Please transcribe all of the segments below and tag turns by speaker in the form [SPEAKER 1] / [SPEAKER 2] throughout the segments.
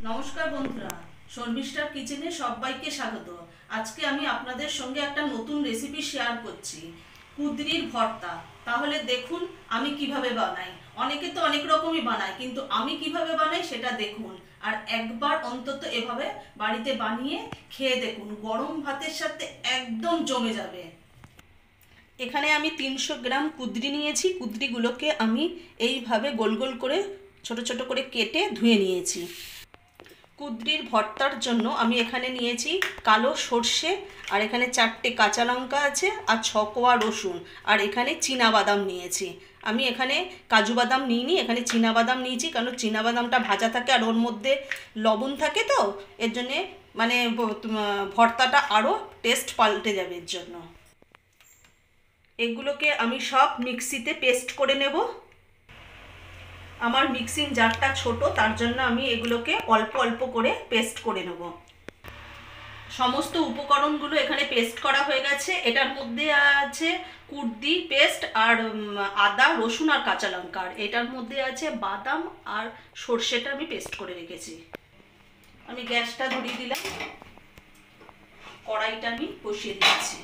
[SPEAKER 1] নমস্কার বন্ধুরা, শর্মিষ্ঠার কিচেনে সবাইকে স্বাগত। আজকে আমি আপনাদের সঙ্গে একটা নতুন রেসিপি শেয়ার করছি, কুঁদরির ভর্তা। তাহলে দেখুন আমি কিভাবে বানাই। অনেকে তো অনেক রকমই বানায়, কিন্তু আমি কিভাবে বানাই সেটা দেখুন। আর একবার অন্তত এভাবে বাড়িতে বানিয়ে খেয়ে দেখুন, গরম ভাতের সাথে একদম জমে যাবে। এখানে আমি 300 গ্রাম কুঁদরি নিয়েছি। কুঁদরিগুলোকে আমি এইভাবে গোল গোল করে ছোট ছোট করে কেটে ধুয়ে নিয়েছি। কুঁদরির ভর্তার জন্য আমি এখানে নিয়েছি কালো সর্ষে, আর এখানে 4টে কাঁচা লঙ্কা আছে, আর 6 কোয়া রসুন, আর এখানে চীনা বাদাম নিয়েছি। আমি এখানে কাজু বাদাম নিইনি, এখানে চীনা বাদাম নিয়েছি, কারণ চীনা বাদামটা ভাজা থাকে আর ওর মধ্যে লবণ থাকে, তো এর জন্যে মানে ভর্তাটা আরও টেস্ট পাল্টে যাবে। এর জন্য এগুলোকে আমি সব মিক্সিতে পেস্ট করে নেব। আমার মিক্সিং জারটা ছোট, তার জন্য আমি এগুলোকে অল্প অল্প করে পেস্ট করে নেব। সমস্ত উপকরণগুলো এখানে পেস্ট করা হয়ে গেছে। এটার মধ্যে আছে কুঁদরি পেস্ট, আর আদা রসুন আর কাঁচা লঙ্কা, আর এটার মধ্যে আছে বাদাম আর সর্ষেটা আমি পেস্ট করে রেখেছি। আমি গ্যাসটা ধরিয়ে দিলাম, কড়াইটা আমি বসিয়ে দিচ্ছি।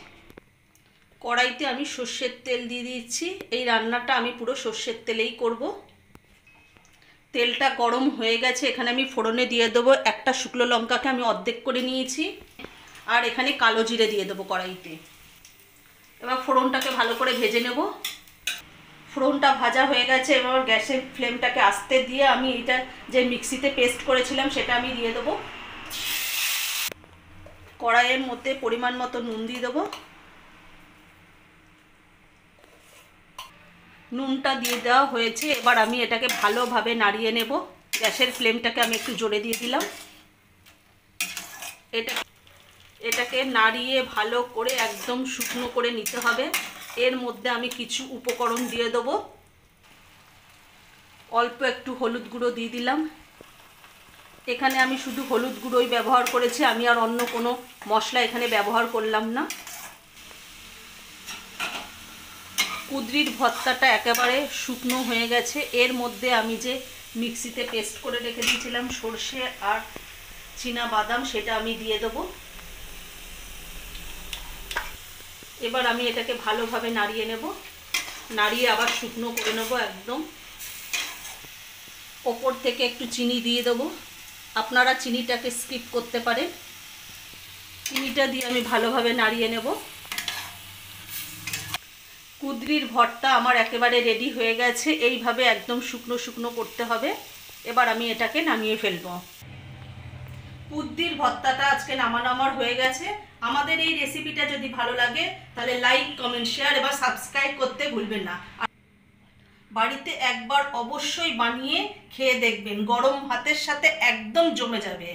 [SPEAKER 1] কড়াইতে আমি সর্ষের তেল দিয়ে দিচ্ছি। এই রান্নাটা আমি পুরো সর্ষের তেলেই করব। তেলটা গরম হয়ে গেছে, এখানে আমি ফোড়নে দিয়ে দেবো একটা শুকনো লঙ্কাকে আমি অর্ধেক করে নিয়েছি, আর এখানে কালো জিরে দিয়ে দেবো কড়াইতে। এবার ফোড়নটাকে ভালো করে ভেজে নেব। ফোড়নটা ভাজা হয়ে গেছে, এবার গ্যাসের ফ্লেমটাকে আস্তে দিয়ে আমি এটা যে মিক্সিতে পেস্ট করেছিলাম সেটা আমি দিয়ে দেবো। কড়াইয়ের মধ্যে পরিমাণ মতো নুন দিয়ে দেবো। নুনটা দিয়ে দেওয়া হয়েছে, এবার আমি এটাকে ভালোভাবে নাড়িয়ে নেব। গ্যাসের ফ্লেমটাকে আমি একটু জোরে দিয়ে দিলাম। এটাকে নাড়িয়ে ভালো করে একদম শুকনো করে নিতে হবে। এর মধ্যে আমি কিছু উপকরণ দিয়ে দেবো। অল্প একটু হলুদ গুঁড়ো দিয়ে দিলাম। এখানে আমি শুধু হলুদ গুঁড়োই ব্যবহার করেছি, আমি আর অন্য কোনো মশলা এখানে ব্যবহার করলাম না। কুঁদরির ভর্তাটা একেবারে শুকনো হয়ে গেছে। এর মধ্যে আমি যে মিক্সিতে পেস্ট করে রেখে দিয়েছিলাম সর্ষে আর চীনা বাদাম, সেটা আমি দিয়ে দেবো। এবার আমি এটাকে ভালোভাবে নাড়িয়ে নেব, নাড়িয়ে আবার শুকনো করে নেব একদম। ওপর থেকে একটু চিনি দিয়ে দেবো, আপনারা চিনিটাকে স্কিপ করতে পারেন। চিনিটা দিয়ে আমি ভালোভাবে নাড়িয়ে নেব। কুঁদরির ভর্তা আমার একেবারে রেডি হয়ে গেছে। এইভাবে একদম শুকনো শুকনো করতে হবে। এবার আমি এটাকে নামিয়ে ফেলবো। কুঁদরির ভর্তাটা আজকে নামানো আমার হয়ে গেছে। আমাদের এই রেসিপিটা যদি ভালো লাগে তাহলে লাইক কমেন্ট শেয়ার এবার সাবস্ক্রাইব করতে ভুলবেন না। বাড়িতে একবার অবশ্যই বানিয়ে খেয়ে দেখবেন, গরম ভাতের সাথে একদম জমে যাবে।